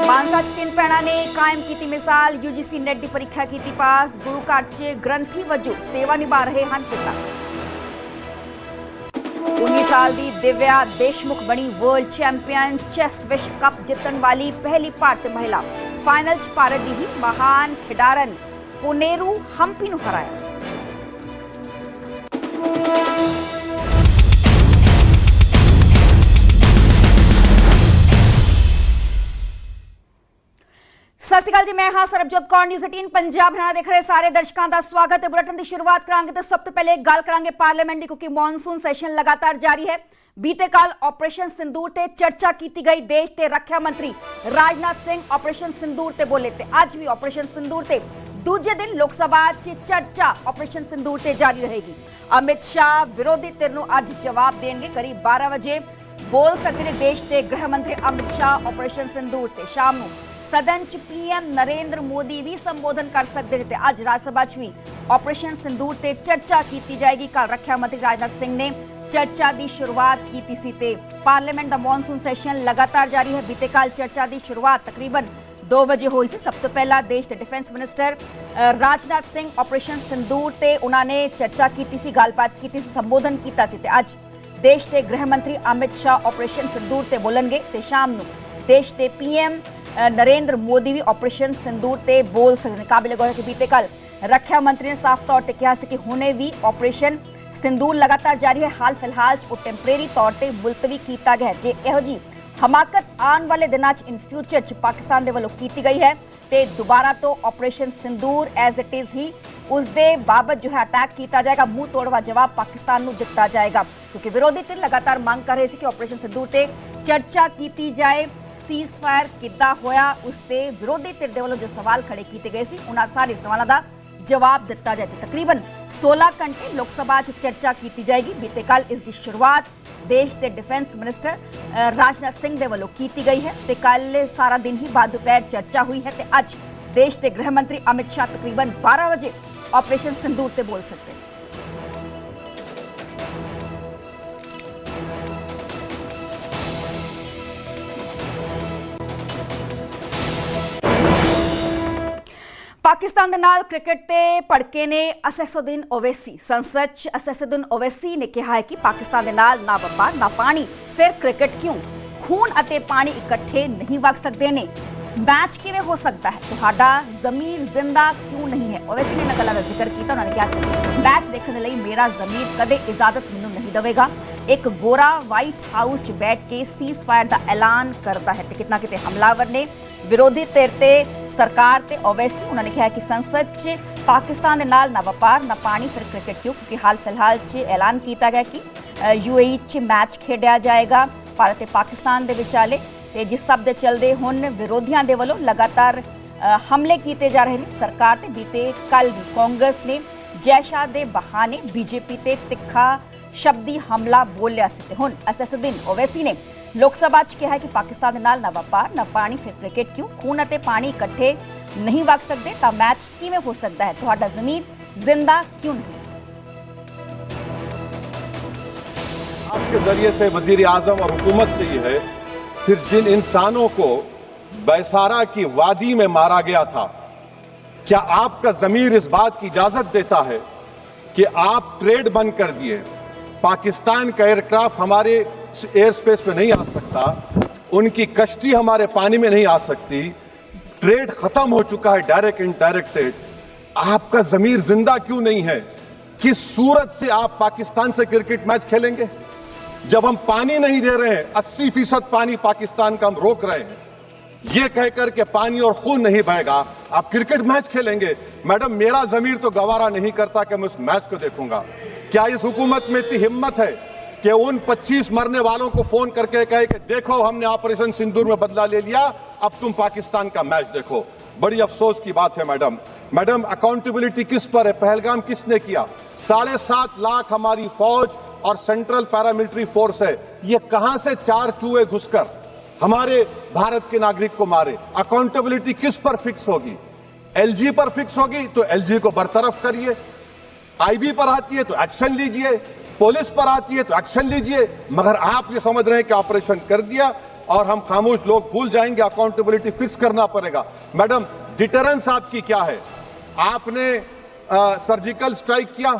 मानसा च 3 भैणां ने कायम की मिसाल। यूजीसी नेट की परीक्षा की पास। गुरु घर च ग्रंथी वजों सेवा निभा रहे हैं पिता। 19 साल की दिव्या देशमुख बनी वर्ल्ड चैंपियन। चैस विश्व कप जितने वाली पहली भारतीय महिला। फाइनल च भारत की ही महान खिडारन कोनेरू हंपी नूं हराया। सत श्री अकाल जी, मैं हाँ सरबजोत कौर। न्यूज़ 18 पंजाब हरियाणा देख रहे सारे दर्शकों का स्वागत है। बुलेटिन की शुरुआत करांगे तो सब तो पहले गल करांगे पार्लीमेंट की, क्योंकि मॉनसून सैशन लगातार जारी है। बीते कल ऑपरेशन सिंदूर ते चर्चा की गई। देश के रक्षा मंत्री राजनाथ सिंह ऑपरेशन सिंदूर ते बोले थे। अज भी ऑपरेशन सिंदूर ते दूजे दिन लोकसभा च चर्चा ऑपरेशन सिंदूर ते जारी रहेगी। अमित शाह विरोधी धिर नूं अज जवाब देंगे। करीब 12 बजे बोल सकते हैं देश के गृह मंत्री अमित शाह ऑपरेशन सिंदूर ते। शाम नूं सदन च पीएम नरेंद्र मोदी भी संबोधन कर सकते थे। अज राज्यसभा च भी ऑपरेशन सिंदूर ते चर्चा की जाएगी। कल रक्षा मंत्री राजनाथ सिंह ने चर्चा की शुरुआत की सी। पार्लीमेंट का मॉनसून सैशन लगातार जारी है। बीते कल चर्चा की शुरुआत तकरीबन 2 बजे हुई सी। सब तो पहला देश के defence minister Rajnath Singh operation Sindoor ते उन्होंने चर्चा की सी, गलबात की सी, संबोधन किया सी। अज देश के गृह मंत्री अमित शाह ऑपरेशन सिंदूर ते बोलणगे ते शाम नूं देश के पीएम नरेंद्र मोदी भी ऑपरेशन सिंदूर ते बोल सकते। काबिल गौर है कि बीते कल रक्षा मंत्री ने साफ तौर पर कहा कि हुणे भी ऑपरेशन सिंदूर लगातार जारी है। हाल फिलहाल वो टैंपरेरी तौर पर मुलतवी किया गया है। जे इहो जी हमाकत आने वाले दिनों इन फ्यूचर च पाकिस्तान के वालों की गई है तो दोबारा तो operation Sindoor as it is ही उसके बाबत जो है अटैक किया जाएगा। मुंह तोड़वा जवाब पाकिस्तान को दिता जाएगा, क्योंकि विरोधी धिर लगातार मांग कर रहे थे कि ऑपरेशन सिंदूर से चर्चा की जाए। सीज फायर किद्दां होया उसते विरोधी धिर दे वालों जो सवाल खड़े किए गए सी, उन्हां सारे सवालों का जवाब दिता जाए। तकरीबन 16 घंटे लोकसभा चर्चा की जाएगी। बीते कल इसकी शुरुआत देश के डिफेंस मिनिस्टर राजनाथ सिंह दे वालों की गई है तो कल सारा दिन ही बाद दोपहर चर्चा हुई है। तो अज देश के गृह मंत्री अमित शाह तकरीबन 12 बजे ऑपरेशन सिंदूर से बोल सकते हैं। पाकिस्तान के नाल क्रिकेट ते भड़के ने असदुद्दीन ओवैसी। संसद च असदुद्दीन ओवैसी ने कहा है कि पाकिस्तान के नाल ना व्यापार ना पानी, फिर क्रिकेट क्यों? खून अते पानी इकट्ठे नहीं वग सकते ने। मैच किवें हो सकता है? तुहाडा ज़मीर जिंदा क्यों नहीं है? ओवैसी ने इन्हां गल्लां दा जिक्र किया। उन्होंने कहा कि मैच देखने लई मेरा ज़मीर कदे इजाजत मैनूं नहीं देवेगा। एक गोरा व्हाइट हाउस च बैठ के सीज फायर का ऐलान करता है तो कितना किते हमलावर ने विरोधी धिर ते सरकार ते ओवैसी। उन्होंने कहा कि संसद च पाकिस्तान के नाल ना व्यापार ना पानी, फिर क्रिकेट क्यों? क्योंकि हाल फिलहाल च ऐलान किया गया कि यूएई च मैच खेडिया जाएगा भारत ते पाकिस्तान दे विचाले। ते जिस सब दे चलदे हुण विरोधियों के वालों लगातार हमले किए जा रहे हैं। सरकार ते बीते कल भी कांग्रेस ने जैशा दे बहाने बीजेपी ते तिखा शब्दी हमला बोलिया सी। हुण असदुद्दीन ओवैसी ने लोकसभा च कहा कि पाकिस्तान के नाल ना व्यापार ना पानी, फिर क्रिकेट क्यों? खून अते पानी इकट्ठे नहीं वग सकते तो मैच किवें हो सकता है? तुहाडा ज़मीर जिंदा क्यों नहीं? आपके जरिए से वजीर आजम और हुकूमत से ये है, फिर जिन इंसानों को बैसारा की वादी में मारा गया था, क्या आपका जमीर इस बात की इजाजत देता है कि आप ट्रेड बंद कर दिए? पाकिस्तान का एयरक्राफ्ट हमारे एयर स्पेस में नहीं आ सकता, उनकी कश्ती हमारे पानी में नहीं आ सकती, ट्रेड खत्म हो चुका है डायरेक्ट इनडायरेक्ट ट्रेड। आपका जमीर जिंदा क्यों नहीं है? किस सूरत से आप पाकिस्तान से क्रिकेट मैच खेलेंगे जब हम पानी नहीं दे रहे हैं? 80% पानी पाकिस्तान का हम रोक रहे हैं। यह कहकर के पानी और खून नहीं बहेगा, आप क्रिकेट मैच खेलेंगे? मैडम, मेरा जमीर तो गवारा नहीं करता कि मैं उस मैच को देखूंगा। क्या इस हुकूमत में इतनी हिम्मत है कि उन 25 मरने वालों को फोन करके कहे कि देखो हमने ऑपरेशन सिंदूर में बदला ले लिया, अब तुम पाकिस्तान का मैच देखो? बड़ी अफसोस की बात है मैडम, अकाउंटेबिलिटी किस पर है? पहलगाम किसने किया? 7.5 लाख हमारी फौज और सेंट्रल पैरामिलिट्री फोर्स है, ये कहां से 4 चूहे घुसकर हमारे भारत के नागरिक को मारे? अकाउंटेबिलिटी किस पर फिक्स होगी? एलजी पर फिक्स होगी तो एलजी को बरतरफ करिए, आईबी पर आती है तो एक्शन लीजिए, पुलिस पर आती है तो एक्शन लीजिए, मगर आप ये समझ रहे हैं कि ऑपरेशन कर दिया और हम खामोश लोग भूल जाएंगे। अकाउंटेबिलिटी फिक्स करना पड़ेगा। मैडम, डिटरेंस आपकी क्या है? आपने सर्जिकल स्ट्राइक किया,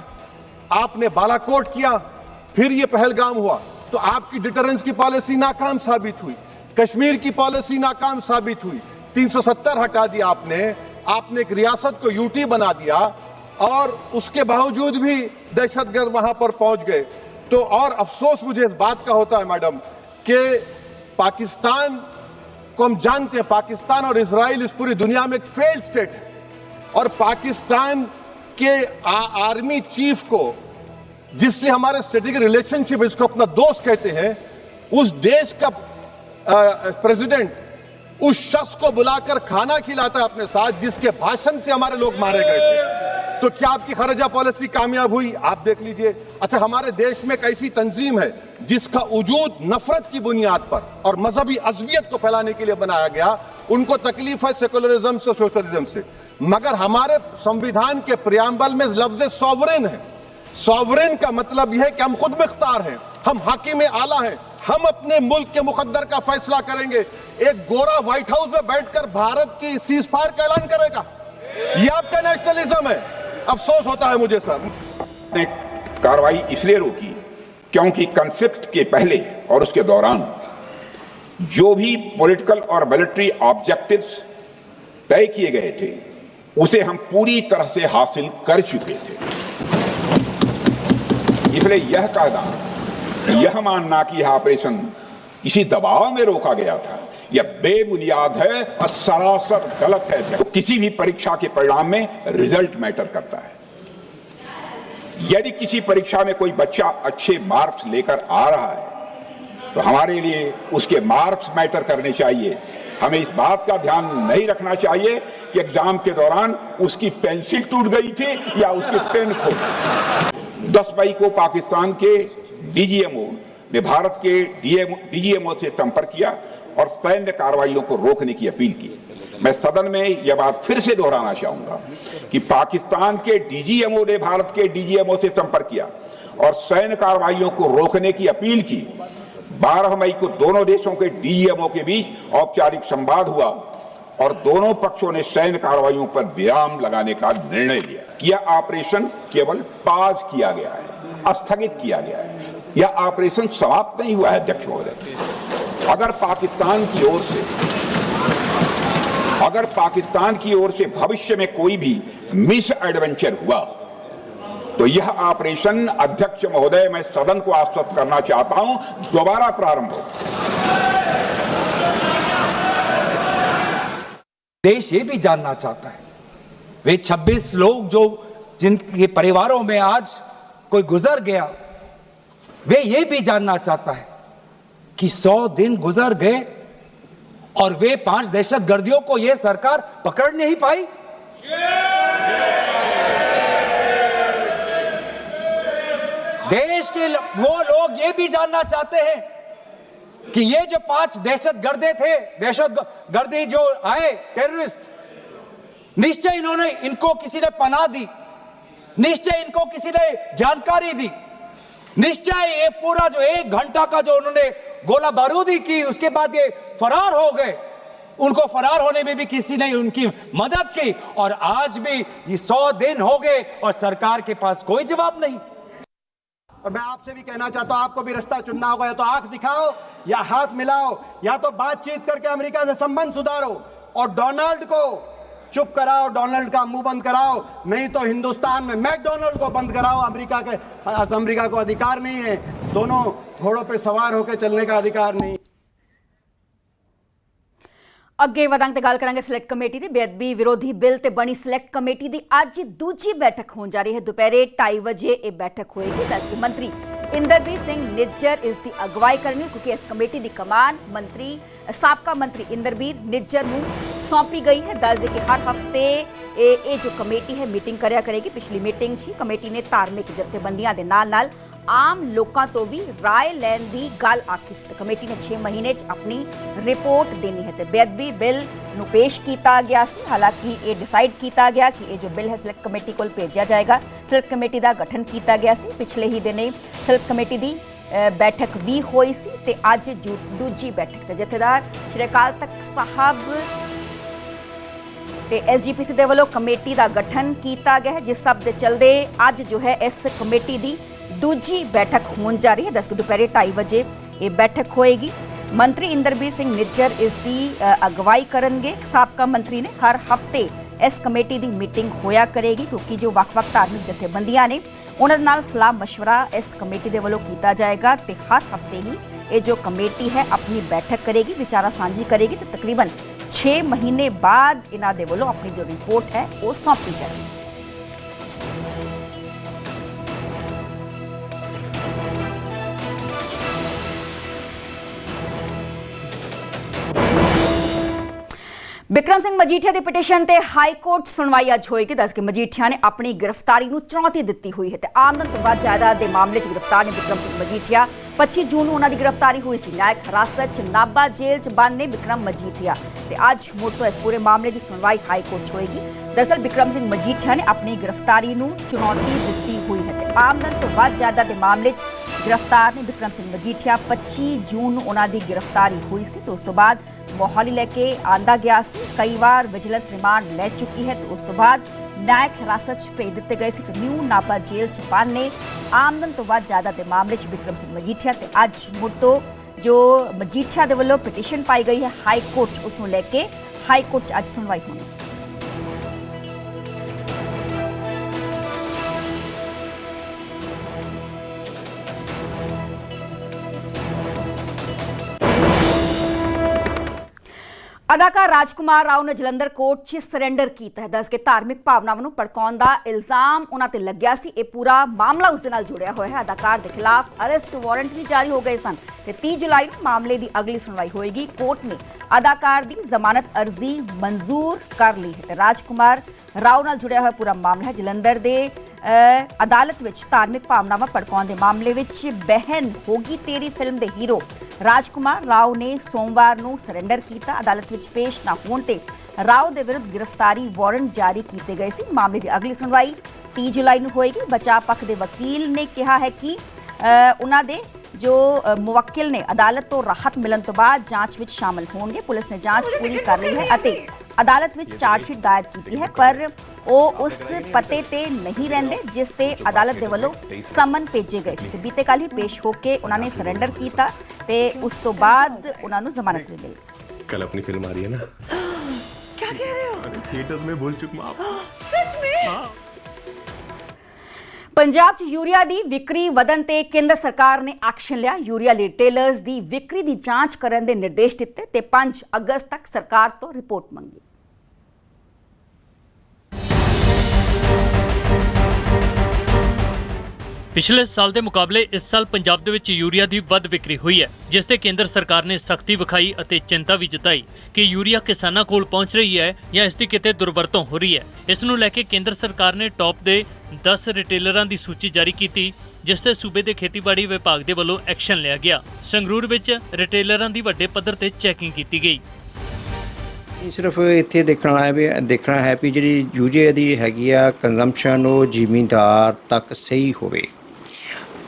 आपने बालाकोट किया, फिर ये पहलगाम हुआ, तो आपकी डिटरेंस की पॉलिसी नाकाम साबित हुई। कश्मीर की पॉलिसी नाकाम साबित हुई। 370 हटा दिया आपने एक रियासत को यूटी बना दिया, और उसके बावजूद भी दहशतगर्द वहां पर पहुंच गए। तो और अफसोस मुझे इस बात का होता है मैडम कि पाकिस्तान को हम जानते हैं, पाकिस्तान और इजराइल इस पूरी दुनिया में एक फेल्ड स्टेट है, और पाकिस्तान के आर्मी चीफ को, जिससे हमारे स्ट्रेटेजिक रिलेशनशिप, इसको अपना दोस्त कहते हैं, उस देश का प्रेसिडेंट उस शख्स को बुलाकर खाना खिलाता है अपने साथ, जिसके भाषण से हमारे लोग मारे गए थे। तो क्या आपकी खर्जा पॉलिसी कामयाब हुई? आप देख लीजिए। अच्छा, हमारे देश में एक ऐसी तंजीम है जिसका वजूद नफरत की बुनियाद पर और मजहबी अज़बियत को फैलाने के लिए बनाया गया। उनको तकलीफ है सेकुलरिज्म से, सोशलिज्म से, मगर हमारे संविधान के प्रियम्बल में लफ्ज सॉवरेन है। सॉवरेन का मतलब यह है कि हम खुद मुख्तार हैं, हम हाकिम आला हैं, हम अपने मुल्क के मुकद्दर का फैसला करेंगे। एक गोरा व्हाइट हाउस में बैठकर भारत की सीज फायर का ऐलान करेगा? यह आपका नेशनलिज्म है। अफसोस होता है मुझे सर। ने कार्रवाई इसलिए रोकी क्योंकि कॉन्फ्लिक्ट के पहले और उसके दौरान जो भी पॉलिटिकल और मिलिट्री ऑब्जेक्टिव्स तय किए गए थे, उसे हम पूरी तरह से हासिल कर चुके थे। इसलिए यह कहना, यह मानना कि यह ऑपरेशन किसी दबाव में रोका गया था, यह बेबुनियाद है और सरासर गलत है। किसी भी परीक्षा के परिणाम में रिजल्ट मैटर करता है। यदि किसी परीक्षा में कोई बच्चा अच्छे मार्क्स लेकर आ रहा है, तो हमारे लिए उसके मार्क्स मैटर करने चाहिए। हमें इस बात का ध्यान नहीं रखना चाहिए कि एग्जाम के दौरान उसकी पेंसिल टूट गई थी या उसकी पेन खो गई। 10 मई को पाकिस्तान के डीजीएमओ ने भारत के डीजीएमओ से संपर्क किया और सैन्य कार्रवाइयों को रोकने की अपील की। मैं सदन में यह बात फिर से दोहराना चाहूंगा कि पाकिस्तान के डीजीएमओ ने भारत के डीजीएमओ से संपर्क किया और सैन्य कार्रवाइयों को रोकने की अपील की। 12 मई को दोनों देशों के डीजीएमओ के बीच औपचारिक संवाद हुआ और दोनों पक्षों ने सैन्य कार्रवाइयों पर विराम लगाने का निर्णय लिया। यह ऑपरेशन केवल पाज किया गया है, स्थगित किया गया है। यह ऑपरेशन समाप्त नहीं हुआ है अध्यक्ष महोदय। अगर पाकिस्तान की ओर से भविष्य में कोई भी मिस एडवेंचर हुआ, तो यह ऑपरेशन, अध्यक्ष महोदय, मैं सदन को आश्वस्त करना चाहता हूं, दोबारा प्रारंभ हो। देश ये भी जानना चाहता है, वे 26 लोग जो जिनके परिवारों में आज कोई गुजर गया, वे ये भी जानना चाहता है कि 100 दिन गुजर गए और वे 5 दहशतगर्दियों को यह सरकार पकड़ नहीं पाई। देश के वो लोग ये भी जानना चाहते हैं कि ये जो 5 दहशतगर्दे थे, दहशतगर्दी जो आए टेररिस्ट, निश्चय इनको किसी ने पनाह दी, निश्चय इनको किसी ने जानकारी दी, निश्चय ये पूरा जो 1 घंटा का जो उन्होंने गोला बारूदी की, उसके बाद ये फरार हो गए। उनको फरार होने में भी किसी ने उनकी मदद की, और आज भी ये 100 दिन हो गए और सरकार के पास कोई जवाब नहीं। और मैं आपसे भी कहना चाहता हूं, आपको भी रास्ता चुनना होगा, या तो आंख दिखाओ या हाथ मिलाओ, या तो बातचीत करके अमेरिका से संबंध सुधारो और डोनाल्ड को चुप कराओ, डोनाल्ड का मुंह बंद कराओ। नहीं तो हिंदुस्तान में मैकडोनाल्ड को बंद कराओ। अमेरिका को अधिकार नहीं है, दोनों घोड़ों पे सवार होकर चलने का अधिकार नहीं। ਅੱਗੇ ਵਧਾਂਗੇ ਤੇ ਗੱਲ ਕਰਾਂਗੇ ਸਿਲੈਕਟ ਕਮੇਟੀ ਦੀ। ਬੇਅਦਬੀ ਵਿਰੋਧੀ ਬਿੱਲ ਤੇ ਬਣੀ ਸਿਲੈਕਟ ਕਮੇਟੀ ਦੀ ਅੱਜ ਦੂਜੀ ਬੈਠਕ ਹੋਣ ਜਾ ਰਹੀ ਹੈ। ਦੁਪਹਿਰੇ 2:30 ਵਜੇ ਇਹ ਬੈਠਕ ਹੋਏਗੀ। ਦੱਸ ਕਿ ਮੰਤਰੀ ਇੰਦਰਬੀਰ ਸਿੰਘ ਨਿੱਜਰ ਇਸ ਦੀ ਅਗਵਾਈ ਕਰਨਗੇ, ਕਿਉਂਕਿ ਇਸ ਕਮੇਟੀ ਦੀ ਕਮਾਨ ਸਾਬਕਾ ਮੰਤਰੀ ਇੰਦਰਬੀਰ ਨਿੱਜਰ ਨੂੰ ਸੌਂਪੀ ਗਈ ਹੈ। ਦੱਸ ਦੇ ਕਿ ਹਰ ਹਫਤੇ ਇਹ ਜੋ ਕਮੇਟੀ ਹੈ ਮੀਟਿੰਗ ਕਰਿਆ ਕਰੇਗੀ। ਪਿਛਲੀ ਮੀਟਿੰਗ 'ਚ ਕਮੇਟੀ ਨੇ ਧਾਰਮਿਕ ਜਥੇਬੰਦੀਆਂ ਦੇ ਨਾਲ ਆਮ ਲੋਕਾਂ ਤੋਂ ਵੀ ਰਾਏ ਲੈਣ ਦੀ ਗੱਲ ਆਖੀ ਸੀ। ਕਮੇਟੀ ਨੇ 6 ਮਹੀਨੇ 'ਚ ਆਪਣੀ ਰਿਪੋਰਟ ਦੇਣੀ ਹੈ ਤੇ ਬੇਅਦਬੀ ਬਿੱਲ ਨੂੰ ਪੇਸ਼ ਕੀਤਾ ਗਿਆ ਸੀ। ਹਾਲਾਂਕਿ ਇਹ ਡਿਸਾਈਡ ਕੀਤਾ ਗਿਆ ਕਿ ਇਹ ਜੋ ਬਿੱਲ ਹੈ ਸਿਲੈਕਟ ਕਮੇਟੀ ਕੋਲ ਭੇਜਿਆ ਜਾਏਗਾ। ਸਿਲੈਕਟ ਕਮੇਟੀ ਦਾ ਗਠਨ ਕੀਤਾ ਗਿਆ ਸੀ। ਪਿਛਲੇ ਹੀ ਦਿਨੇ ਸਿਲੈਕਟ ਕਮੇਟੀ ਦੀ बैठक भी हुई सी ते अज दूजी बैठक ते जथेदार श्री अकाल तख्त साहब ते SGPC दे वल्लों कमेटी का गठन किया गया है, जिस सब के चलते अज जो है इस कमेटी की दूजी बैठक होने जा रही है। 10 दोपहर 2:30 बजे ये बैठक होएगी। मंत्री इंद्रबीर सिंह निज्जर इसकी अगवाई करेंगे। साबका मंत्री ने हर हफ्ते इस कमेटी की मीटिंग होया करेगी, क्योंकि जो वक्-वक् धार्मिक जथेबंदियां ने उन्हां नाल सलाह मशवरा इस कमेटी के वल्लों किया जाएगा ते हर हफ्ते ही ये जो कमेटी है अपनी बैठक करेगी, विचारा सांझी करेगी तो तकरीबन 6 महीने बाद इन्हां दे वल्लों अपनी जो रिपोर्ट है वो सौंपी जाएगी। बिक्रम सिंह मजीठिया की पिटीशन ते हाई कोर्ट सुनवाई अज होएगी। दस के मजीठिया ने अपनी गिरफ्तारी नूं चुनौती दी हुई है। आमदन तो वध जायदाद के मामले च गिरफ्तार ने बिक्रम सिंह मजीठिया। 25 जून उन्होंने गिरफ्तारी हुई सी। न्यायिक हिरासत च नाभा जेल च बंद ने बिक्रम मजीठिया ते अज मुड़ तो इस पूरे मामले की सुनवाई हाई कोर्ट होएगी। दरअसल बिक्रम सिंह मजीठिया ने अपनी गिरफ्तारी नूं चुनौती दी हुई है। आमदन तो वध जायदाद के मामले च गिरफ्तार ने बिक्रम सिंह मजीठिया। 25 जून उन्होंने गिरफ्तारी हुई सी तो उस तो बाद मोहाली लैके आंदा गया सी। कई बार विजिलेंस रिमांड ले चुकी है तो उस तो बाद न्यायिक हिरासत च भेज दिते गए सी। न्यू नाभा जेल च बंद ने आमदन तो वध जायदाद के मामले च बिक्रम सिंह मजीठिया ते अज मुड़ तो जो मजीठिया दे वल्लों पिटीशन पाई गई है हाई कोर्ट उसनूं लैके हाई कोर्ट च अज सुनवाई होनी। अदाकार राजकुमार राव ने जलंधर कोर्ट 'ਚ ਸਰੈਂਡਰ ਕੀਤਾ है। दस के धार्मिक भावनावां ਨੂੰ ਭੜਕਾਉਣ ਦਾ ਇਲਜ਼ਾਮ ਉਹਨਾਂ ਤੇ ਲੱਗਿਆ ਸੀ। ਇਹ ਪੂਰਾ ਮਾਮਲਾ ਉਸ ਦੇ ਨਾਲ ਜੁੜਿਆ ਹੋਇਆ ਹੈ। ਅਦਾਕਾਰ ਦੇ ਖਿਲਾਫ ਅਰੈਸਟ ਵਾਰੰਟ ਵੀ ਜਾਰੀ ਹੋ ਗਏ ਸਨ ਤੇ 30 ਜੁਲਾਈ ਨੂੰ ਮਾਮਲੇ ਦੀ ਅਗਲੀ ਸੁਣਵਾਈ ਹੋਏਗੀ। ਕੋਰਟ ਨੇ ਅਦਾਕਾਰ ਦੀ ਜ਼ਮਾਨਤ ਅਰਜ਼ੀ ਮਨਜ਼ੂਰ ਕਰ ਲਈ ਹੈ। ਰਾਜकुमार ਰਾव ਨਾਲ ਜੁੜਿਆ ਹੋਇਆ ਪੂਰਾ ਮਾਮਲਾ ਹੈ। ਜਲੰਧਰ ਦੇ ਅਦਾਲਤ ਵਿੱਚ ਧਾਰਮਿਕ ਭਾਵਨਾਵਾਂ ਭੜਕਾਉਣ ਦੇ ਮਾਮਲੇ ਵਿੱਚ ਬਹਿਨ ਹੋਗੀ ਤੇਰੀ ਫਿਲਮ ਦੇ ਹੀਰੋ राजकुमार राव ने सोमवार ਨੂੰ ਸਰੈਂਡਰ ਕੀਤਾ। ਅਦਾਲਤ ਵਿੱਚ ਪੇਸ਼ ਨਾ ਹੋਣ ਤੇ ਰਾव ਦੇ ਵਿਰੁੱਧ ਗ੍ਰਿਫਤਾਰੀ ਵਾਰੰਟ ਜਾਰੀ ਕੀਤੇ ਗਏ ਸੀ। ਮਾਮਲੇ ਦੀ ਅਗਲੀ ਸੁਣਵਾਈ 30 ਜੁਲਾਈ ਨੂੰ ਹੋਏਗੀ। ਬਚਾਅ ਪੱਖ ਦੇ ਵਕੀਲ ਨੇ ਕਿਹਾ ਹੈ ਕਿ ਉਹਨਾਂ ਦੇ ਜੋ ਮੁਵੱਕਿਲ ਨੇ ਅਦਾਲਤ ਤੋਂ ਰਾਹਤ ਮਿਲਣ ਤੋਂ ਬਾਅਦ ਜਾਂਚ ਵਿੱਚ ਸ਼ਾਮਲ ਹੋਣਗੇ। ਪੁਲਿਸ ਨੇ ਜਾਂਚ ਪੂਰੀ ਕਰ ਲਈ ਹੈ ਅਤੇ ਅਦਾਲਤ ਵਿੱਚ ਚਾਰਜਸ਼ੀਟ ਦਾਇਰ ਕੀਤੀ ਹੈ, ਪਰ ਉਹ ਉਸ ਪਤੇ ਤੇ ਨਹੀਂ ਰਹਿੰਦੇ ਜਿਸ ਤੇ ਅਦਾਲਤ ਦੇ ਵੱਲੋਂ ਸਮਨ ਭੇਜੇ ਗਏ ਸੀ। ਬੀਤੇ ਕੱਲ੍ਹ ਹੀ ਪੇਸ਼ ਹੋ ਕੇ ਉਹਨਾਂ ਨੇ ਸਰੈਂਡਰ ਕੀਤਾ ਤੇ ਉਸ ਤੋਂ ਬਾਅਦ ਉਹਨਾਂ ਨੂੰ ਜ਼ਮਾਨਤ ਮਿਲ ਗਈ। कल अपनी फिल्म आ रही है ना? क्या कह रहे हो? अरे थिएटर्स में भूल चुक माँ। सच में? पंजाब च यूरिया की विक्री वधन ते केंद्र सरकार ने एक्शन लिया। यूरिया रिटेलर्स की विक्री की जांच करने के निर्देश दिते ते 5 अगस्त तक सरकार तो रिपोर्ट मंगी। पिछले साल के मुकाबले इस साल पंजाब दे विच यूरिया की वध विक्री हुई है, जिस ते केंद्र सरकार ने सख्ती विखाई और चिंता भी जताई कि यूरिया किसानों कोल पहुंच रही है या इसकी किते दुर्वरतों हो रही है। इस नूं लैके केंद्र सरकार ने टॉप के 10 रिटेलरां की सूची जारी की, जिस ते सूबे के खेतीबाड़ी विभाग के वल्लों एक्शन लिया गया। संगरूर विच रिटेलरां की वड्डे पद्धर ते चैकिंग की गई। सिर्फ इत्थे देखना है भी जी यूरिया की हैगी आ कंजम्पशन वो जिमींदार तक सही होवे।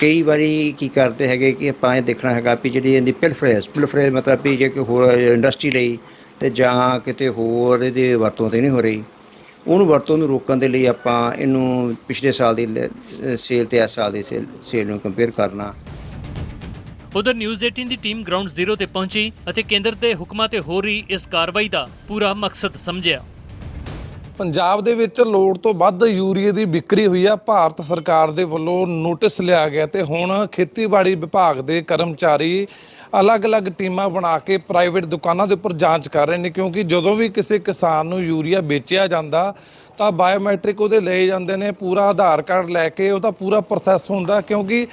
कई बारी की करते हैं कि आप देखना है भी जी इहदी पिलफरेज मतलब भी जे कोई होर इंडस्ट्री लई ते जां किते होर इहदी वरतों ते नहीं हो रही, उहनूं वरतों नूं रोकण दे लई आपां इहनूं पिछले साल दी सेल ते इस साल दी सेल नूं कंपेयर करना। उधर न्यूज़ 18 की टीम ग्राउंड जीरो ते पहुंची और केंद्र के हुक्मां ते हो रही इस कार्रवाई का पूरा मकसद समझिया। ਪੰਜਾਬ ਦੇ ਵਿੱਚ ਲੋੜ ਤੋਂ ਵੱਧ ਯੂਰੀਏ ਦੀ ਵਿਕਰੀ ਹੋਈ ਆ। ਭਾਰਤ ਸਰਕਾਰ ਦੇ ਵੱਲੋਂ ਨੋਟਿਸ ਲਿਆ ਗਿਆ ਤੇ ਹੁਣ ਖੇਤੀਬਾੜੀ ਵਿਭਾਗ ਦੇ ਕਰਮਚਾਰੀ ਅਲੱਗ-ਅਲੱਗ ਟੀਮਾਂ ਬਣਾ ਕੇ ਪ੍ਰਾਈਵੇਟ ਦੁਕਾਨਾਂ ਦੇ ਉੱਪਰ ਜਾਂਚ ਕਰ ਰਹੇ ਨੇ, ਕਿਉਂਕਿ ਜਦੋਂ ਵੀ ਕਿਸੇ ਕਿਸਾਨ ਨੂੰ ਯੂਰੀਆ ਵੇਚਿਆ ਜਾਂਦਾ ਤਾਂ ਬਾਇਓਮੈਟ੍ਰਿਕ ਉਹਦੇ ਲਏ ਜਾਂਦੇ ਨੇ, ਪੂਰਾ ਆਧਾਰ ਕਾਰਡ ਲੈ ਕੇ ਉਹਦਾ ਪੂਰਾ ਪ੍ਰੋਸੈਸ ਹੁੰਦਾ, ਕਿਉਂਕਿ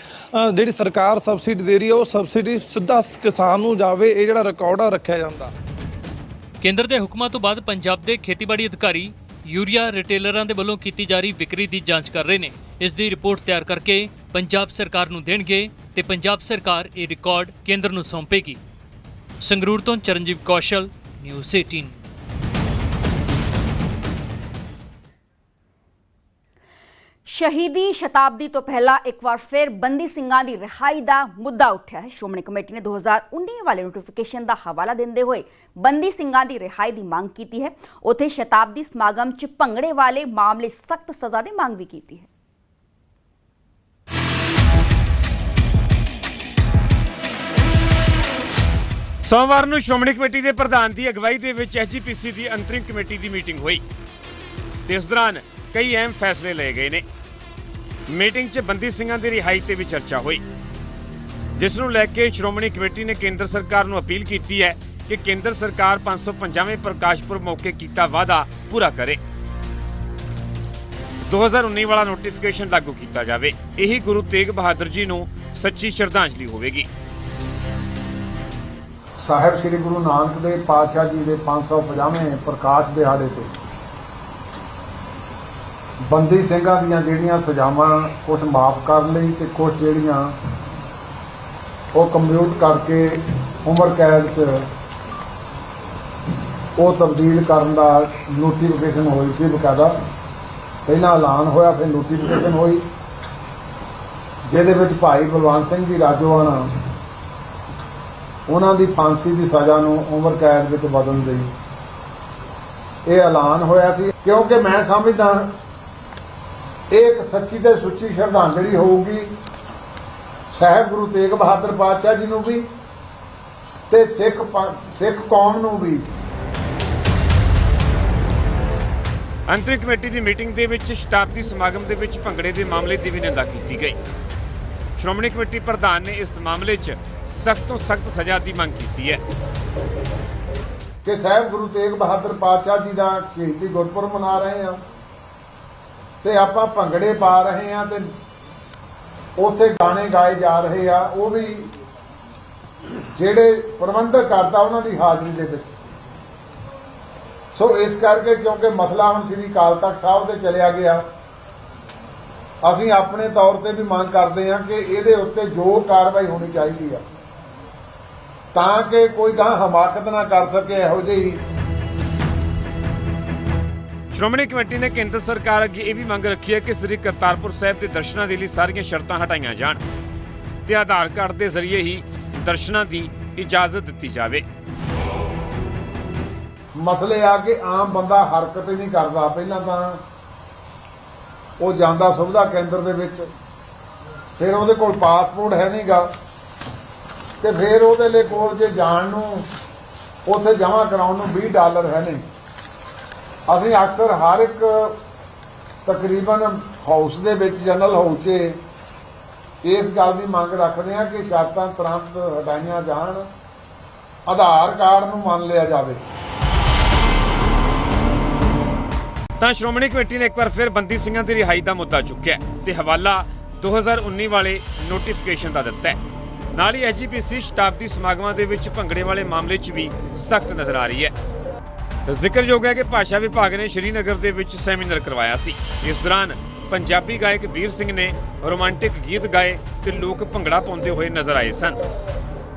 ਜਿਹੜੀ ਸਰਕਾਰ ਸਬਸਿਡੀ ਦੇ ਰਹੀ ਹੈ ਉਹ ਸਬਸਿਡੀ ਸਿੱਧਾ ਕਿਸਾਨ ਨੂੰ ਜਾਵੇ, ਇਹ ਜਿਹੜਾ ਰਿਕਾਰਡ ਆ ਰੱਖਿਆ ਜਾਂਦਾ। ਕੇਂਦਰ ਦੇ ਹੁਕਮਾਂ ਤੋਂ ਬਾਅਦ ਪੰਜਾਬ ਦੇ ਖੇਤੀਬਾੜੀ ਅਧਿਕਾਰੀ यूरिया रिटेलरां दे वल्लों कीती जा रही विक्री की जांच कर रहे हैं। इस दी रिपोर्ट तैयार करके पंजाब सरकार नूं देणगे ते पंजाब सरकार ये रिकॉर्ड केंद्र नूं सौंपेगी। संगरूर तो चरणजीव कौशल, न्यूज़ 18। ਸ਼ਹੀਦੀ ਸ਼ਤਾਬਦੀ ਤੋਂ ਪਹਿਲਾਂ ਇੱਕ ਵਾਰ ਫਿਰ ਬੰਦੀ ਸਿੰਘਾਂ ਦੀ ਰਿਹਾਈ ਦਾ ਮੁੱਦਾ ਉੱਠਿਆ ਹੈ। ਸ਼੍ਰੋਮਣੀ ਕਮੇਟੀ ਨੇ 2019 ਵਾਲੇ ਨੋਟੀਫਿਕੇਸ਼ਨ ਦਾ ਹਵਾਲਾ ਦਿੰਦੇ ਹੋਏ ਬੰਦੀ ਸਿੰਘਾਂ ਦੀ ਰਿਹਾਈ ਦੀ ਮੰਗ ਕੀਤੀ ਹੈ। ਉੱਥੇ ਸ਼ਤਾਬਦੀ ਸਮਾਗਮ 'ਚ ਭੰਗੜੇ ਵਾਲੇ ਮਾਮਲੇ ਸਖਤ ਸਜ਼ਾ ਦੀ ਮੰਗ ਵੀ ਕੀਤੀ ਹੈ। सोमवार ਨੂੰ ਸ਼੍ਰੋਮਣੀ ਕਮੇਟੀ ਦੇ ਪ੍ਰਧਾਨ ਦੀ ਅਗਵਾਈ ਦੇ ਵਿੱਚ ਐਸਜੀਪੀਸੀ ਦੀ ਅੰਤਰਿਮ ਕਮੇਟੀ ਦੀ ਮੀਟਿੰਗ ਹੋਈ ਤੇ ਇਸ ਦੌਰਾਨ ਕਈ ਅਹਿਮ ਫੈਸਲੇ ਲਏ ਗਏ ਨੇ। ਮੀਟਿੰਗ 'ਚ ਬੰਦੀ ਸਿੰਘਾਂ ਦੀ ਰਿਹਾਈ ਤੇ ਵੀ ਚਰਚਾ ਹੋਈ, ਜਿਸ ਨੂੰ ਲੈ ਕੇ ਸ਼੍ਰੋਮਣੀ ਕਮੇਟੀ ਨੇ ਕੇਂਦਰ ਸਰਕਾਰ ਨੂੰ ਅਪੀਲ ਕੀਤੀ ਹੈ ਕਿ ਕੇਂਦਰ ਸਰਕਾਰ 550ਵੇਂ ਪ੍ਰਕਾਸ਼ ਪੁਰਬ ਮੌਕੇ ਕੀਤਾ ਵਾਅਦਾ ਪੂਰਾ ਕਰੇ। 2019 ਵਾਲਾ ਨੋਟੀਫਿਕੇਸ਼ਨ ਲਾਗੂ ਕੀਤਾ ਜਾਵੇ। ਇਹੀ ਗੁਰੂ ਤੇਗ ਬਹਾਦਰ ਜੀ ਨੂੰ ਸੱਚੀ ਸ਼ਰਧਾਂਜਲੀ ਹੋਵੇਗੀ। ਸਾਹਿਬ ਸ੍ਰੀ ਗੁਰੂ ਨਾਨਕ ਦੇਵ ਪਾਤਸ਼ਾਹ ਜੀ ਦੇ 550ਵੇਂ ਪ੍ਰਕਾਸ਼ ਦਿਹਾੜੇ ਤੇ ਬੰਦੀ ਸਿੰਘਾਂ ਦੀਆਂ ਜਿਹੜੀਆਂ ਸਜ਼ਾਵਾਂ ਕੁਝ ਮਾਫ ਕਰਨ ਲਈ ਤੇ ਕੁਝ ਜਿਹੜੀਆਂ ਉਹ ਕੰਪਿਊਟ ਕਰਕੇ ਉਮਰ ਕੈਦ 'ਚ ਉਹ ਤਬਦੀਲ ਕਰਨ ਦਾ ਨੋਟੀਫਿਕੇਸ਼ਨ ਹੋਈ ਸੀ। ਬਕਾਇਦਾ ਪਹਿਲਾਂ ਐਲਾਨ ਹੋਇਆ, ਫਿਰ ਨੋਟੀਫਿਕੇਸ਼ਨ ਹੋਈ, ਜਿਹਦੇ ਵਿੱਚ ਭਾਈ ਬਲਵੰਤ ਸਿੰਘ ਜੀ ਰਾਜੋਆਣਾ ਉਹਨਾਂ ਦੀ ਫਾਂਸੀ ਦੀ ਸਜ਼ਾ ਨੂੰ ਉਮਰ ਕੈਦ ਵਿੱਚ ਬਦਲਣ ਦੀ ਇਹ ਐਲਾਨ ਹੋਇਆ ਸੀ। ਕਿਉਂਕਿ ਮੈਂ ਸਮਝਦਾ ਇਹ ਇੱਕ ਸੱਚੀ ਤੇ ਸੁੱਚੀ ਸ਼ਰਧਾਂਜਲੀ ਹੋਊਗੀ ਸਾਹਿਬ ਗੁਰੂ ਤੇਗ ਬਹਾਦਰ ਪਾਤਸ਼ਾਹ ਜੀ ਨੂੰ ਵੀ ਤੇ ਸਿੱਖ ਕੌਮ ਨੂੰ ਵੀ। ਅੰਤਰਿਮ ਕਮੇਟੀ ਦੀ ਮੀਟਿੰਗ ਦੇ ਵਿੱਚ ਸ਼ਤਾਬਦੀ ਸਮਾਗਮ ਦੇ ਵਿੱਚ ਭੰਗੜੇ ਦੇ ਮਾਮਲੇ ਦੀ ਵੀ ਨਿੰਦਾ ਕੀਤੀ ਗਈ। ਸ਼੍ਰੋਮਣੀ ਕਮੇਟੀ ਪ੍ਰਧਾਨ ਨੇ ਇਸ ਮਾਮਲੇ 'ਚ ਸਖਤ ਤੋਂ ਸਖਤ ਸਜ਼ਾ ਦੀ ਮੰਗ ਕੀਤੀ ਹੈ ਕਿ ਸਾਹਿਬ ਗੁਰੂ ਤੇਗ ਬਹਾਦਰ ਪਾਤਸ਼ਾਹ ਜੀ ਦਾ ਸ਼ਹੀਦੀ ਗੁਰਪੁਰਬ ਮਨਾ ਰਹੇ ਹਾਂ ਤੇ ਆਪਾਂ ਭੰਗੜੇ ਪਾ ਰਹੇ ਹਾਂ ਤੇ ਉੱਥੇ ਗਾਣੇ ਗਾਏ ਜਾ ਰਹੇ ਆ, ਉਹ ਵੀ ਜਿਹੜੇ ਪ੍ਰਬੰਧਕ ਕਰਦਾ ਉਹਨਾਂ ਦੀ ਹਾਜ਼ਰੀ ਦੇ ਵਿੱਚ। ਸੋ ਇਸ ਕਰਕੇ ਕਿਉਂਕਿ ਮਸਲਾ ਹੁਣ ਸ੍ਰੀ ਅਕਾਲ ਤਖਤ ਸਾਹਿਬ ਤੇ ਚਲਿਆ ਗਿਆ, ਅਸੀਂ ਆਪਣੇ ਤੌਰ ਤੇ ਵੀ ਮੰਗ ਕਰਦੇ ਹਾਂ ਕਿ ਇਹਦੇ ਉੱਤੇ ਜੋ ਕਾਰਵਾਈ ਹੋਣੀ ਚਾਹੀਦੀ ਆ ਤਾਂ ਕਿ ਕੋਈ ਗਾਂ ਹਮਾਕਤ ਨਾ ਕਰ ਸਕੇ ਇਹੋ ਜਿਹੀ। ਸ਼੍ਰੋਮਣੀ ਕਮੇਟੀ ਨੇ ਕੇਂਦਰ ਸਰਕਾਰ ਅੱਗੇ ਇਹ ਵੀ ਮੰਗ ਰੱਖੀ ਹੈ ਕਿ ਸ੍ਰੀ ਕਰਤਾਰਪੁਰ ਸਾਹਿਬ ਦੇ ਦਰਸ਼ਨਾਂ ਦੇ ਲਈ ਸਾਰੀਆਂ ਸ਼ਰਤਾਂ ਹਟਾਈਆਂ ਜਾਣ ਤੇ ਆਧਾਰ ਕਾਰਡ ਦੇ ਜ਼ਰੀਏ ਹੀ ਦਰਸ਼ਨਾਂ ਦੀ ਇਜਾਜ਼ਤ ਦਿੱਤੀ ਜਾਵੇ। ਮਸਲੇ ਆ ਕਿ ਆਮ ਬੰਦਾ ਹਰਕਤ ਹੀ ਨਹੀਂ ਕਰਦਾ। ਪਹਿਲਾਂ ਤਾਂ ਉਹ ਜਾਂਦਾ ਸੁਵਿਧਾ ਕੇਂਦਰ ਦੇ ਵਿੱਚ, ਫਿਰ ਉਹਦੇ ਕੋਲ ਪਾਸਪੋਰਟ ਹੈ ਨਹੀਂਗਾ ਤੇ ਫਿਰ ਉਹਦੇ ਲਈ ਕੋਲ ਜੇ ਜਾਣ ਨੂੰ ਉੱਥੇ ਜਮ੍ਹਾਂ ਕਰਾਉਣ ਨੂੰ $20 ਹੈ ਨਹੀਂ। ਅਸੀਂ ਅਕਸਰ ਹਰ ਇੱਕ ਤਕਰੀਬਨ ਹਾਊਸ ਦੇ ਵਿੱਚ, ਜਨਰਲ ਹਾਊਸ 'ਚ ਇਸ ਗੱਲ ਦੀ ਮੰਗ ਰੱਖਦੇ ਹਾਂ ਕਿ ਸ਼ਰਤਾਂ ਤੁਰੰਤ ਹਟਾਈਆਂ ਜਾਣ, ਆਧਾਰ ਕਾਰਡ ਨੂੰ ਮੰਨ ਲਿਆ ਜਾਵੇ। ਤਾਂ ਸ਼੍ਰੋਮਣੀ ਕਮੇਟੀ ਨੇ ਇੱਕ ਵਾਰ ਫਿਰ ਬੰਦੀ ਸਿੰਘਾਂ ਦੀ ਰਿਹਾਈ ਦਾ ਮੁੱਦਾ ਚੁੱਕਿਆ ਤੇ ਹਵਾਲਾ 2019 ਵਾਲੇ ਨੋਟੀਫਿਕੇਸ਼ਨ ਦਾ ਦਿੱਤਾ ਹੈ। ਨਾਲ ਹੀ ਐਸਜੀਪੀਸੀ ਸ਼ਤਾਬਦੀ ਸਮਾਗਮਾਂ ਦੇ ਵਿੱਚ ਭੰਗੜੇ ਵਾਲੇ ਮਾਮਲੇ 'ਚ ਵੀ ਸਖਤ ਨਜ਼ਰ ਆ ਰਹੀ ਹੈ। ਜ਼ਿਕਰਯੋਗ ਹੈ ਕਿ ਭਾਸ਼ਾ ਵਿਭਾਗ ਨੇ ਸ਼੍ਰੀਨਗਰ ਦੇ ਵਿੱਚ ਸੈਮੀਨਾਰ ਕਰਵਾਇਆ ਸੀ। ਇਸ ਦੌਰਾਨ ਪੰਜਾਬੀ ਗਾਇਕ ਵੀਰ ਸਿੰਘ ਨੇ ਰੋਮਾਂਟਿਕ ਗੀਤ ਗਾਏ ਤੇ ਲੋਕ ਭੰਗੜਾ ਪਾਉਂਦੇ ਹੋਏ ਨਜ਼ਰ ਆਏ ਸਨ,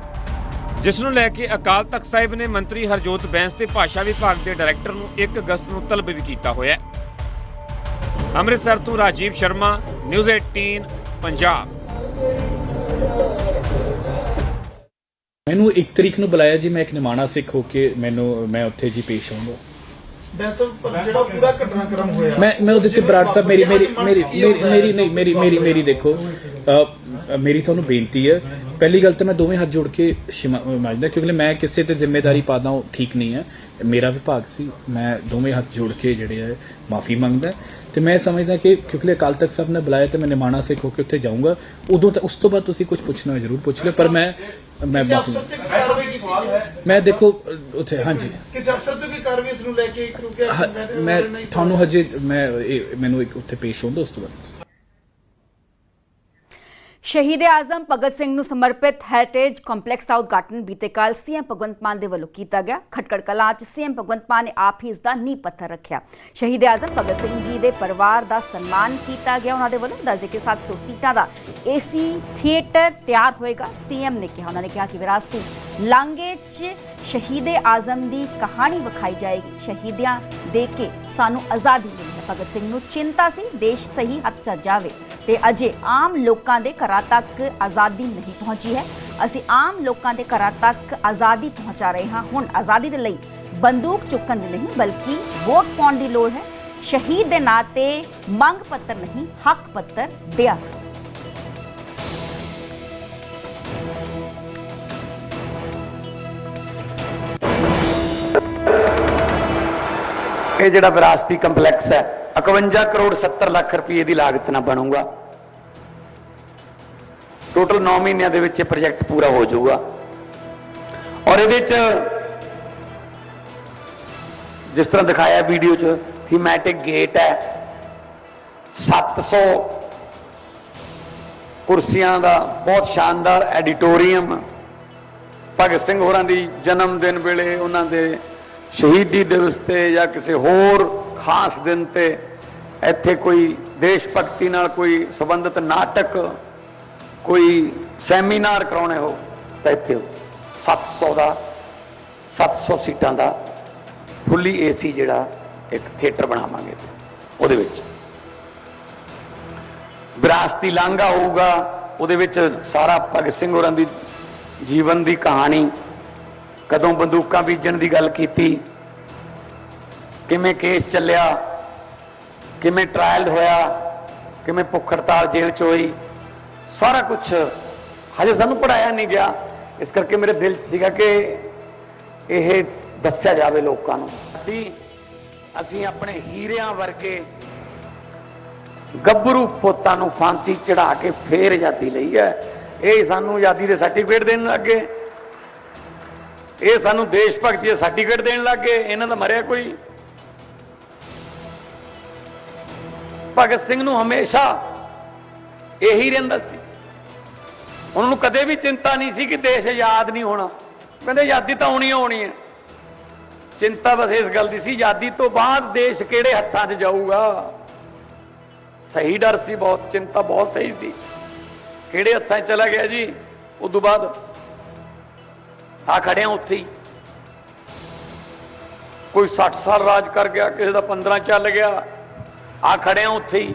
ਜਿਸ ਨੂੰ ਲੈ ਕੇ ਅਕਾਲ ਤਖਤ ਸਾਹਿਬ ਨੇ ਮੰਤਰੀ ਹਰਜੋਤ ਬੈਂਸ ਤੇ ਭਾਸ਼ਾ ਵਿਭਾਗ ਦੇ ਡਾਇਰੈਕਟਰ ਨੂੰ 1 ਅਗਸਤ ਨੂੰ ਤਲਬ ਵੀ ਕੀਤਾ ਹੋਇਆ ਹੈ। ਅੰਮ੍ਰਿਤਸਰ ਤੋਂ ਰਾਜੀਵ ਸ਼ਰਮਾ, ਨਿਊਜ਼ 18 ਪੰਜਾਬ। ਮੈਨੂੰ 1 ਤਰੀਕ ਨੂੰ ਬੁਲਾਇਆ ਜੀ, ਮੈਂ ਇੱਕ ਨਿਮਾਣਾ ਸਿੱਖ ਹੋ ਕੇ ਮੈਂ ਉੱਥੇ ਜੀ ਪੇਸ਼ ਹੋਊਂਗਾ। ਜਿਹੜਾ ਪੂਰਾ ਘਟਨਾਕ੍ਰਮ ਹੋਇਆ ਮੈਂ ਉਹਦੇ ਤੇ ਬਰਾੜ ਸਾਹਿਬ ਮੇਰੀ ਦੇਖੋ ਮੇਰੀ ਤੁਹਾਨੂੰ ਬੇਨਤੀ ਹੈ। ਪਹਿਲੀ ਗੱਲ ਤਾਂ ਮੈਂ ਦੋਵੇਂ ਹੱਥ ਜੋੜ ਕੇ ਮੰਗਦਾ, ਕਿਉਂਕਿ ਮੈਂ ਕਿਸੇ ਤੇ ਜ਼ਿੰਮੇਵਾਰੀ ਪਾਦਾ ਉਹ ਠੀਕ ਨਹੀਂ ਹੈ। ਮੇਰਾ ਵਿਭਾਗ ਸੀ, ਮੈਂ ਦੋਵੇਂ ਹੱਥ ਜੋੜ ਕੇ ਜਿਹੜੇ ਹੈ ਮਾਫੀ ਮੰਗਦਾ ਤੇ ਮੈਂ ਸਮਝਦਾ ਕਿ ਕਿਉਂਕਿ ਅਕਾਲ ਤਖਤ ਸਾਹਿਬ ਨੇ ਬੁਲਾਇਆ ਤੇ ਮੈਂ ਨਿਮਾਣਾ ਸਿੱਖ ਹੋ ਕੇ ਉੱਥੇ ਜਾਊਂਗਾ। ਉਦੋਂ ਉਸ ਤੋਂ ਬਾਅਦ ਤੁਸੀਂ ਕੁਝ ਪੁੱਛਣਾ ਹੋਵੇ ਜ਼ਰੂਰ ਪੁੱਛ ਲਿਓ, ਪਰ ਮੈਂ ਦੇਖੋ ਉੱਥੇ ਹਾਂਜੀ ਕਿਸੇ ਅਫਸਰ ਤੇ ਵੀ ਕਾਰਵਾਈ ਇਸ ਨੂੰ ਲੈ ਕੇ, ਕਿਉਂਕਿ ਮੈਂ ਤੁਹਾਨੂੰ ਹਜੇ ਮੈਨੂੰ ਇੱਕ ਉੱਥੇ ਪੇਸ਼ ਹੋਣ ਦੋ ਉਸ ਤੋਂ ਬਾਅਦ। ਸ਼ਹੀਦ ਆਜ਼ਮ ਭਗਤ ਸਿੰਘ ਨੂੰ ਸਮਰਪਿਤ ਹੈਰੀਟੇਜ ਕੰਪਲੈਕਸ ਦਾ ਉਦਘਾਟਨ ਬੀਤੇ ਕੱਲ ਸੀਐਮ ਭਗਵੰਤ ਮਾਨ ਦੇ ਵੱਲੋਂ ਕੀਤਾ ਗਿਆ। ਖਟਕੜ ਕਲਾਂ 'ਚ ਸੀਐਮ ਭਗਵੰਤ ਮਾਨ ਨੇ ਆਪ ਹੀ ਇਸ ਦਾ ਨੀਂਹ ਪੱਥਰ ਰੱਖਿਆ। ਸ਼ਹੀਦ ਆਜ਼ਮ ਭਗਤ ਸਿੰਘ ਜੀ ਦੇ ਪਰਿਵਾਰ ਦਾ ਸਨਮਾਨ ਕੀਤਾ ਗਿਆ। ਉਹਨਾਂ ਦੇ ਵੱਲੋਂ ਦੱਸਦੇ ਕਿ 700 ਸੀਟਾਂ ਦਾ ਏਸੀ ਥੀਏਟਰ ਤਿਆਰ ਹੋਏਗਾ। ਸੀਐਮ ਨੇ ਕਿਹਾ, ਉਹਨਾਂ ਨੇ ਕਿਹਾ ਕਿ ਵਿਰਾਸਤੀ ਲਾਂਘੇ 'ਚ ਸ਼ਹੀਦ ਆਜ਼ਮ ਦੀ ਕਹਾਣੀ ਵਿਖਾਈ ਜਾਏਗੀ। ਸ਼ਹੀਦੀਆਂ ਦੇ ਕੇ ਸਾਨੂੰ ਆਜ਼ਾਦੀ ਮਿਲੀ ਹੈ। ਭਗਤ ਸਿੰਘ ਨੂੰ ਚਿੰਤਾ ਸੀ ਦੇਸ਼ ਸਹੀ ਹੱਥ 'ਚ ਜਾਵੇ ਤੇ ਅਜੇ ਆਮ ਲੋਕਾਂ ਦੇ ਘਰਾਂ ਤੱਕ ਆਜ਼ਾਦੀ ਨਹੀਂ ਪਹੁੰਚੀ ਹੈ। ਅਸੀਂ ਆਮ ਲੋਕਾਂ ਦੇ ਘਰਾਂ ਤੱਕ ਆਜ਼ਾਦੀ ਪਹੁੰਚਾ ਰਹੇ ਹਾਂ। ਹੁਣ ਆਜ਼ਾਦੀ ਦੇ ਲਈ ਬੰਦੂਕ ਚੁੱਕਣ ਦੀ ਨਹੀਂ ਬਲਕਿ ਵੋਟ ਪਾਉਣ ਦੀ ਲੋੜ ਹੈ। ਸ਼ਹੀਦ ਦੇ ਨਾਂ ਤੇ ਮੰਗ ਪੱਤਰ ਨਹੀਂ ਹੱਕ ਪੱਤਰ ਦਿਆ। ਇਹ ਜਿਹੜਾ ਵਿਰਾਸਤੀ ਕੰਪਲੈਕਸ ਹੈ 51 ਕਰੋੜ 70 ਲੱਖ ਰੁਪਏ ਦੀ ਲਾਗਤ ਨਾਲ ਬਣੂਗਾ। ਟੋਟਲ 9 ਮਹੀਨਿਆਂ ਦੇ ਵਿੱਚ ਇਹ ਪ੍ਰੋਜੈਕਟ ਪੂਰਾ ਹੋ ਜਾਊਗਾ ਔਰ ਇਹਦੇ ਚ ਜਿਸ ਤਰ੍ਹਾਂ ਦਿਖਾਇਆ ਵੀਡੀਓ ਚ ਥੀਮੈਟਿਕ ਗੇਟ ਹੈ, 700 ਕੁਰਸੀਆਂ ਦਾ ਬਹੁਤ ਸ਼ਾਨਦਾਰ ਐਡੀਟੋਰੀਅਮ, ਭਗਤ ਸਿੰਘ ਹੋਰਾਂ ਦੀ ਜਨਮ ਦਿਨ ਵੇਲੇ ਉਹਨਾਂ ਦੇ ਸ਼ਹੀਦੀ ਦਿਵਸ ਤੇ ਜਾਂ ਕਿਸੇ ਹੋਰ ਖਾਸ ਦਿਨ ਤੇ ਇੱਥੇ ਕੋਈ ਦੇਸ਼ ਭਗਤੀ ਨਾਲ ਕੋਈ ਸੰਬੰਧਿਤ ਨਾਟਕ, ਕੋਈ ਸੈਮੀਨਾਰ ਕਰਾਉਣੇ ਹੋ ਤਾਂ ਇੱਥੇ 700 ਸੀਟਾਂ ਦਾ ਫੁੱਲੀ ਏਸੀ ਜਿਹੜਾ ਇੱਕ ਥੀਏਟਰ ਬਣਾਵਾਂਗੇ। ਉਹਦੇ ਵਿੱਚ ਵਿਰਾਸਤੀ ਲਾਂਘਾ ਹੋਊਗਾ, ਉਹਦੇ ਵਿੱਚ ਸਾਰਾ ਭਗਤ ਸਿੰਘ ਹੋਰਾਂ ਦੀ ਜੀਵਨ ਦੀ ਕਹਾਣੀ, ਕਦੋਂ ਬੰਦੂਕਾਂ ਬੀਜਣ ਦੀ ਗੱਲ ਕੀਤੀ, ਕਿਵੇਂ ਕੇਸ ਚੱਲਿਆ, ਕਿਵੇਂ ਟ੍ਰਾਇਲ ਹੋਇਆ, ਕਿਵੇਂ ਭੁੱਖ ਹੜਤਾਲ ਜੇਲ੍ਹ 'ਚ ਹੋਈ, ਸਾਰਾ ਕੁਛ ਹਜੇ ਸਾਨੂੰ ਪੜ੍ਹਾਇਆ ਨਹੀਂ ਗਿਆ। ਇਸ ਕਰਕੇ ਮੇਰੇ ਦਿਲ 'ਚ ਸੀਗਾ ਕਿ ਇਹ ਦੱਸਿਆ ਜਾਵੇ ਲੋਕਾਂ ਨੂੰ। ਅਸੀਂ ਆਪਣੇ ਹੀਰਿਆਂ ਵਰਗੇ ਗੱਭਰੂ ਪੁੱਤਾਂ ਨੂੰ ਫਾਂਸੀ ਚੜਾ ਕੇ ਫੇਰ ਆਜ਼ਾਦੀ ਲਈ ਹੈ। ਇਹ ਸਾਨੂੰ ਆਜ਼ਾਦੀ ਦੇ ਸਰਟੀਫਿਕੇਟ ਦੇਣ ਲੱਗੇ, ਇਹ ਸਾਨੂੰ ਦੇਸ਼ ਭਗਤੀ ਦੇ ਸਰਟੀਫਿਕੇਟ ਦੇਣ ਲੱਗੇ। ਇਹਨਾਂ ਦਾ ਮਰਿਆ ਕੋਈ? ਭਗਤ ਸਿੰਘ ਨੂੰ ਹਮੇਸ਼ਾ ਇਹੀ ਰਹਿੰਦਾ ਸੀ, ਉਹਨਾਂ ਨੂੰ ਕਦੇ ਵੀ ਚਿੰਤਾ ਨਹੀਂ ਸੀ ਕਿ ਦੇਸ਼ ਆਜ਼ਾਦ ਨਹੀਂ ਹੋਣਾ। ਕਹਿੰਦੇ ਆਜ਼ਾਦੀ ਤਾਂ ਹੋਣੀ ਹੋਣੀ ਹੈ। ਚਿੰਤਾ ਬਸ ਇਸ ਗੱਲ ਦੀ ਸੀ ਆਜ਼ਾਦੀ ਤੋਂ ਬਾਅਦ ਦੇਸ਼ ਕਿਹੜੇ ਹੱਥਾਂ 'ਚ ਜਾਊਗਾ। ਸਹੀ ਡਰ ਸੀ, ਬਹੁਤ ਚਿੰਤਾ ਬਹੁਤ ਸਹੀ ਸੀ, ਕਿਹੜੇ ਹੱਥਾਂ 'ਚ ਚਲਾ ਗਿਆ ਜੀ। ਉਸ ਤੋਂ ਬਾਅਦ ਆ ਖੜਿਆ ਉੱਥੇ ਹੀ, ਕੋਈ 60 ਸਾਲ ਰਾਜ ਕਰ ਗਿਆ, ਕਿਸੇ ਦਾ 15 ਚੱਲ ਗਿਆ, ਆ ਖੜਿਆ ਉੱਥੇ ਹੀ।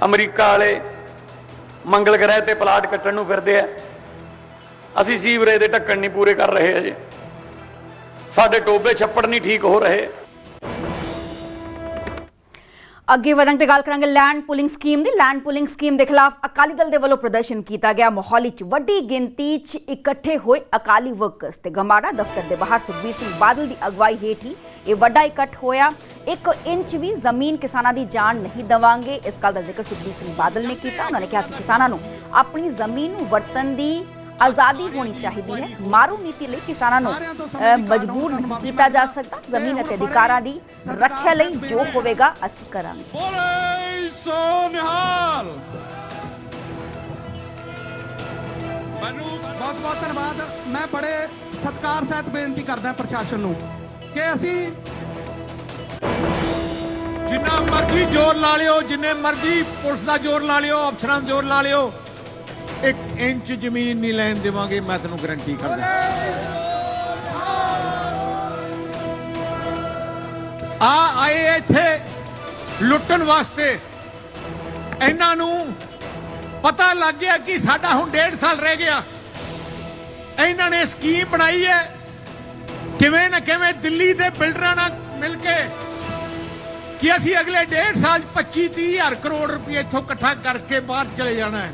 ਅਮਰੀਕਾ ਵਾਲੇ ਮੰਗਲ ਗ੍ਰਹਿ ਤੇ ਪਲਾਟ ਕੱਟਣ ਨੂੰ ਫਿਰਦੇ ਆ, ਅਸੀਂ ਸੀਵਰੇਜ ਦੇ ਢੱਕਣ ਨਹੀਂ ਪੂਰੇ ਕਰ ਰਹੇ ਅਜੇ, ਸਾਡੇ ਟੋਬੇ ਛੱਪੜ ਨਹੀਂ ਠੀਕ ਹੋ ਰਹੇ। ਅੱਗੇ ਵਧਣ ਤੇ ਗੱਲ ਕਰਾਂਗੇ ਲੈਂਡ ਪੂਲਿੰਗ ਸਕੀਮ ਦੀ। ਲੈਂਡ ਪੂਲਿੰਗ ਸਕੀਮ ਦੇ ਖਿਲਾਫ ਅਕਾਲੀ ਦਲ ਦੇ ਵੱਲੋਂ ਪ੍ਰਦਰਸ਼ਨ ਕੀਤਾ ਗਿਆ। ਮੋਹਾਲੀ 'ਚ ਵੱਡੀ ਗਿਣਤੀ 'ਚ ਇਕੱਠੇ ਹੋਏ ਅਕਾਲੀ ਵਰਕਰਸ ਤੇ ਗਮਾੜਾ ਦਫ਼ਤਰ ਦੇ ਬਾਹਰ ਸੁਖਬੀਰ ਸਿੰਘ ਬਾਦਲ ਦੀ ਅਗਵਾਈ ਹੇਠ ਹੀ ਇਹ ਵੱਡਾ ਇਕੱਠ ਹੋਇਆ। 1 ਇੰਚ ਵੀ ਜ਼ਮੀਨ ਕਿਸਾਨਾਂ ਦੀ ਜਾਣ ਨਹੀਂ ਦੇਵਾਂਗੇ, ਇਸ ਗੱਲ ਦਾ ਜ਼ਿਕਰ ਸੁਖਬੀਰ ਸਿੰਘ ਬਾਦਲ ਨੇ ਕੀਤਾ। ਉਹਨਾਂ ਨੇ ਕਿਹਾ ਕਿ ਕਿਸਾਨਾਂ ਨੂੰ ਆਪਣੀ ਜ਼ਮੀਨ ਨੂੰ ਵਰਤਣ ਦੀ ਆਜ਼ਾਦੀ ਹੋਣੀ ਚਾਹੀਦੀ ਹੈ। ਮਾਰੂ ਨੀਤੀ ਲਈ ਕਿਸਾਨਾਂ ਨੂੰ ਮਜਬੂਰ ਨਹੀਂ ਕੀਤਾ ਜਾ ਸਕਦਾ। ਜ਼ਮੀਨ ਅਤੇ ਅਧਿਕਾਰਾਂ ਦੀ ਰੱਖਿਆ ਲਈ ਜੋ ਹੋਵੇਗਾ ਅਸੀਂ ਕਰਾਂਗੇ। ਬਹੁਤ ਬਹੁਤ ਧੰਨਵਾਦ। ਮੈਂ ਬੜੇ ਸਤਿਕਾਰ ਸਹਿਤ ਬੇਨਤੀ ਕਰਦਾ ਪ੍ਰਸ਼ਾਸਨ ਨੂੰ ਕਿ ਅਸੀਂ ਜਿੰਨਾ ਮਰਜ਼ੀ ਜ਼ੋਰ ਲਾ ਲਿਓ, ਜਿੰਨੇ ਮਰਜ਼ੀ ਪੁਲਿਸ ਦਾ ਜ਼ੋਰ ਲਾ ਲਿਓ, ਅਫਸਰਾਂ ਦਾ ਜ਼ੋਰ ਲਾ ਲਿਓ, 1 ਇੰਚ ਜ਼ਮੀਨ ਨਹੀਂ ਲੈਣ ਦੇਵਾਂਗੇ। ਮੈਂ ਤੈਨੂੰ ਗਰੰਟੀ ਕਰਦਾ। ਆਏ ਇੱਥੇ ਲੁੱਟਣ ਵਾਸਤੇ, ਇਹਨਾਂ ਨੂੰ ਪਤਾ ਲੱਗ ਗਿਆ ਕਿ ਸਾਡਾ ਹੁਣ 1.5 ਸਾਲ ਰਹਿ ਗਿਆ। ਇਹਨਾਂ ਨੇ ਸਕੀਮ ਬਣਾਈ ਹੈ ਕਿਵੇਂ ਨਾ ਕਿਵੇਂ ਦਿੱਲੀ ਦੇ ਬਿਲਡਰਾਂ ਨਾਲ ਮਿਲ ਕੇ ਕਿ ਅਸੀਂ ਅਗਲੇ 1.5 ਸਾਲ 'ਚ 25-30 ਹਜ਼ਾਰ ਕਰੋੜ ਰੁਪਏ ਇੱਥੋਂ ਇਕੱਠਾ ਕਰਕੇ ਬਾਹਰ ਚਲੇ ਜਾਣਾ ਹੈ।